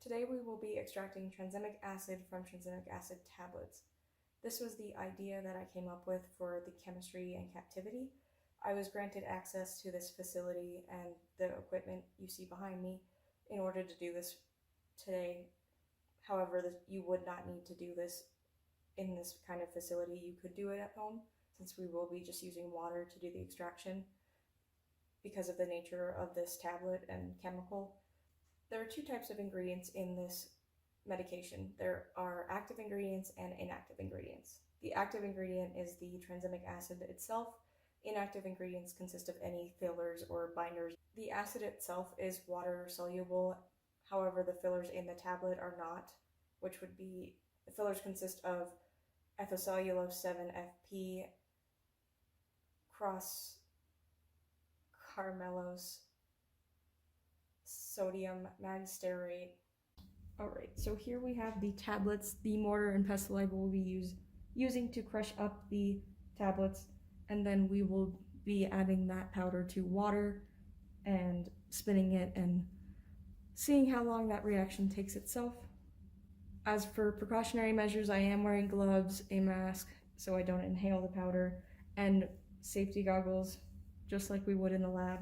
Today we will be extracting tranexamic acid from tranexamic acid tablets. This was the idea that I came up with for the chemistry and Captivity. I was granted access to this facility and the equipment you see behind me in order to do this today. However, you would not need to do this in this kind of facility. You could do it at home, since we will be just using water to do the extraction because of the nature of this tablet and chemical. There are two types of ingredients in this medication. There are active ingredients and inactive ingredients. The active ingredient is the tranexamic acid itself. Inactive ingredients consist of any fillers or binders. The acid itself is water soluble, however the fillers in the tablet are not, which would be, the fillers consist of ethylcellulose 7-FP, cross carmellose, sodium magstearate. Alright, so here we have the tablets. The mortar and pestle I will be using to crush up the tablets, and then we will be adding that powder to water and spinning it and seeing how long that reaction takes itself. As for precautionary measures, I am wearing gloves, a mask so I don't inhale the powder, and safety goggles, just like we would in the lab.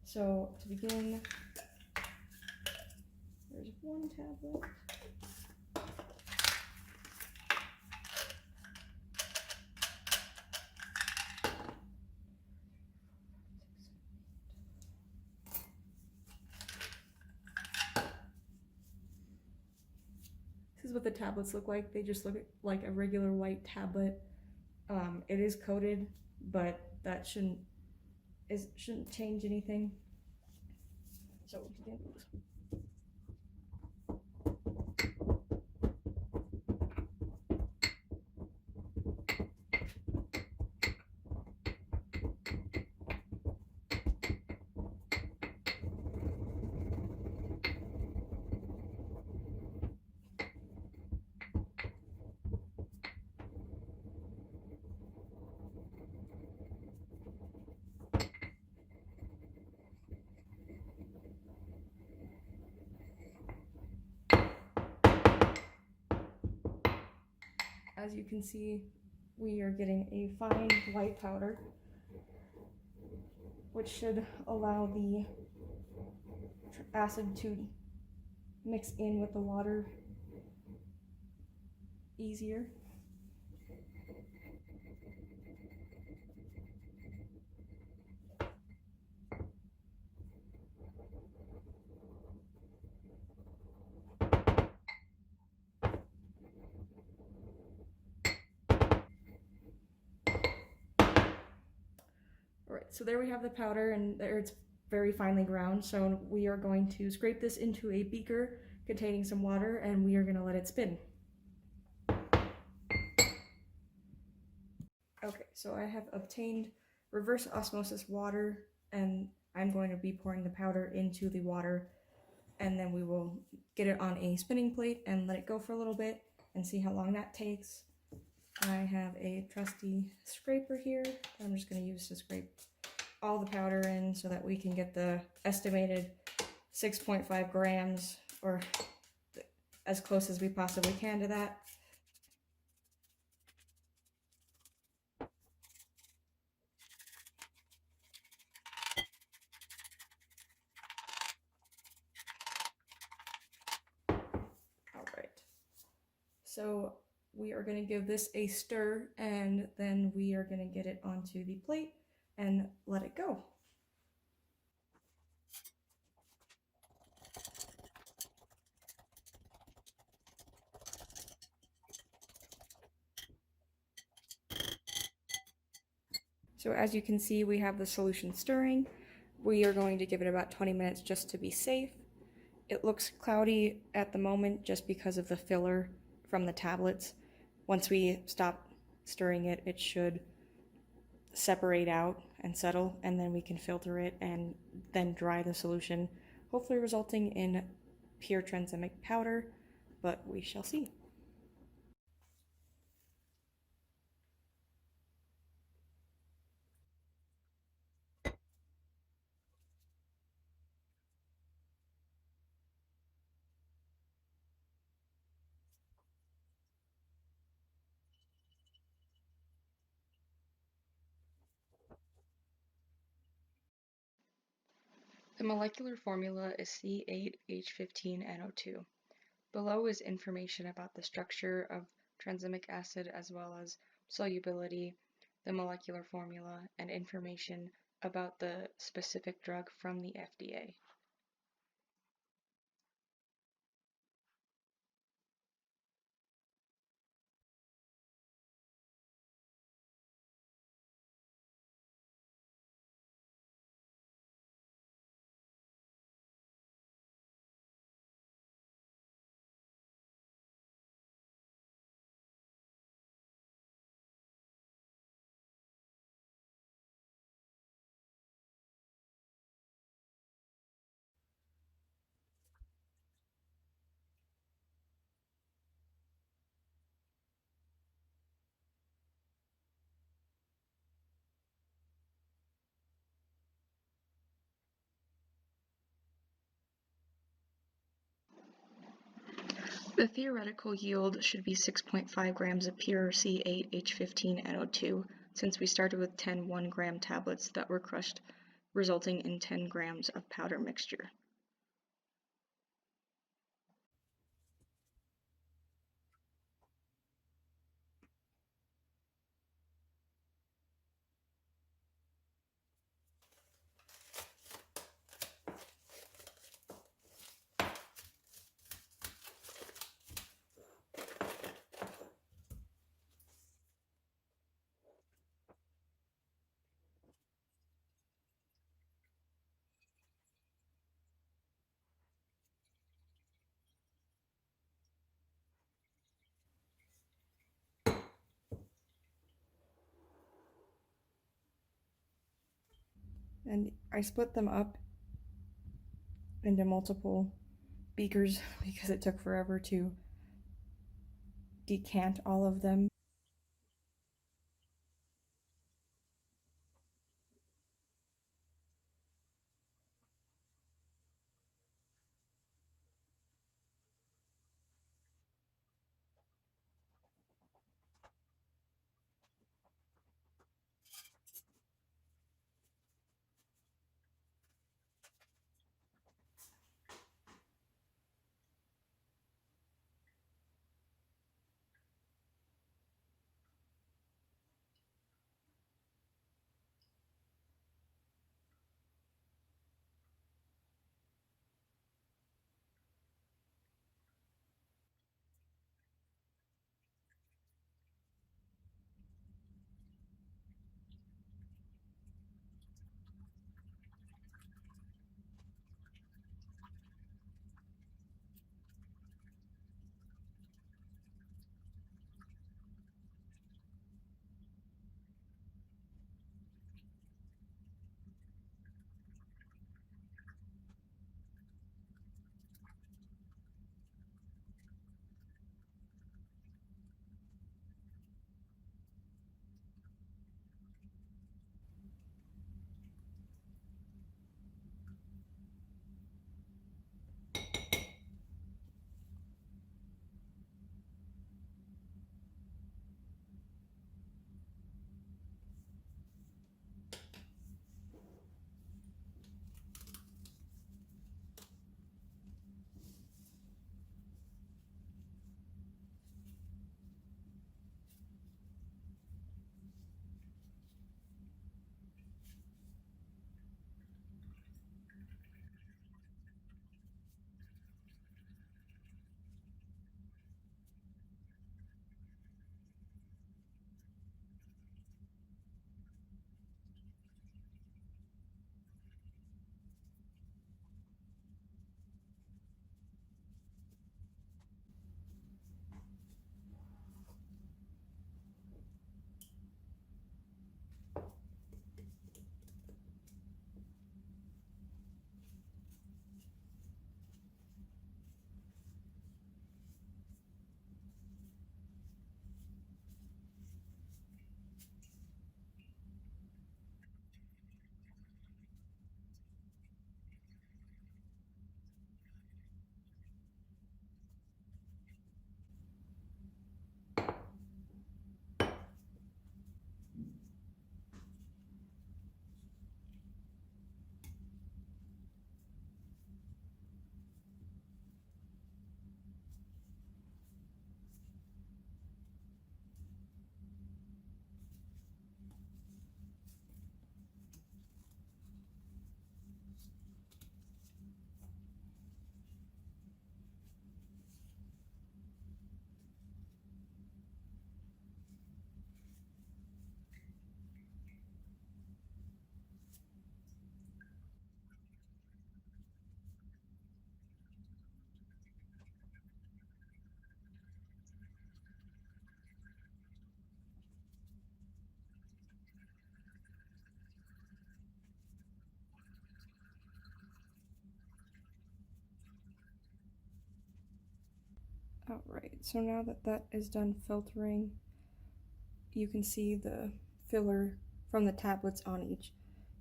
So to begin, there's one tablet. This is what the tablets look like. They just look like a regular white tablet. It is coated, but that shouldn't change anything. So begin. As you can see, we are getting a fine white powder, which should allow the acid to mix in with the water easier. Alright, so there we have the powder, and there it's very finely ground. So we are going to scrape this into a beaker containing some water, and we are going to let it spin. Okay, so I have obtained reverse osmosis water, and I'm going to be pouring the powder into the water, and then we will get it on a spinning plate and let it go for a little bit and see how long that takes. I have a trusty scraper here that I'm just going to use to scrape all the powder in so that we can get the estimated 6.5 grams, or as close as we possibly can to that. Alright, so we are going to give this a stir, and then we are going to get it onto the plate and let it go. So as you can see, we have the solution stirring. We are going to give it about 20 minutes just to be safe. It looks cloudy at the moment just because of the filler from the tablets. Once we stop stirring it, it should separate out and settle, and then we can filter it and then dry the solution, hopefully resulting in pure tranexamic powder, but we shall see. The molecular formula is C8H15NO2. Below is information about the structure of tranexamic acid as well as solubility, the molecular formula, and information about the specific drug from the FDA. The theoretical yield should be 6.5 grams of pure C8H15NO2, since we started with 10 1-gram tablets that were crushed, resulting in 10 grams of powder mixture. And I split them up into multiple beakers because it took forever to decant all of them. Alright, so now that that is done filtering, you can see the filler from the tablets on each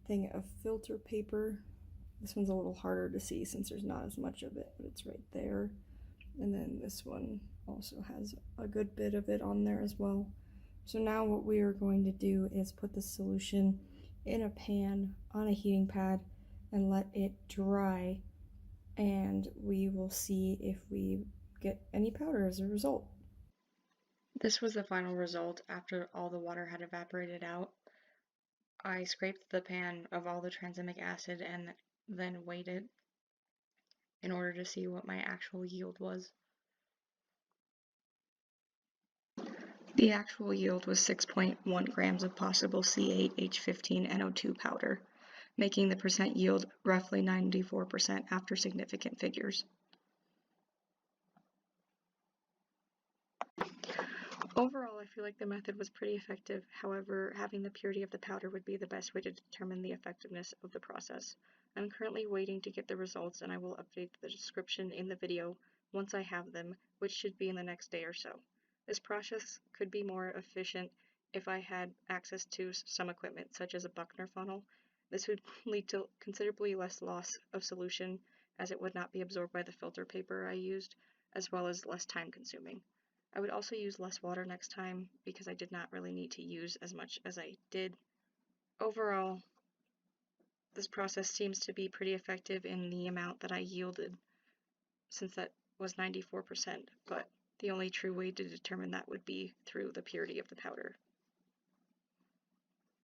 thing of filter paper. This one's a little harder to see since there's not as much of it, but it's right there. And then this one also has a good bit of it on there as well. So now what we are going to do is put the solution in a pan on a heating pad and let it dry, and we will see if we get any powder as a result. This was the final result after all the water had evaporated out. I scraped the pan of all the tranexamic acid and then weighed it in order to see what my actual yield was. The actual yield was 6.1 grams of possible C8H15NO2 powder, making the percent yield roughly 94% after significant figures. Overall, I feel like the method was pretty effective. However, having the purity of the powder would be the best way to determine the effectiveness of the process. I'm currently waiting to get the results, and I will update the description in the video once I have them, which should be in the next day or so. This process could be more efficient if I had access to some equipment, such as a Buchner funnel. This would lead to considerably less loss of solution, as it would not be absorbed by the filter paper I used, as well as less time consuming. I would also use less water next time because I did not really need to use as much as I did. Overall, this process seems to be pretty effective in the amount that I yielded, since that was 94%, but the only true way to determine that would be through the purity of the powder.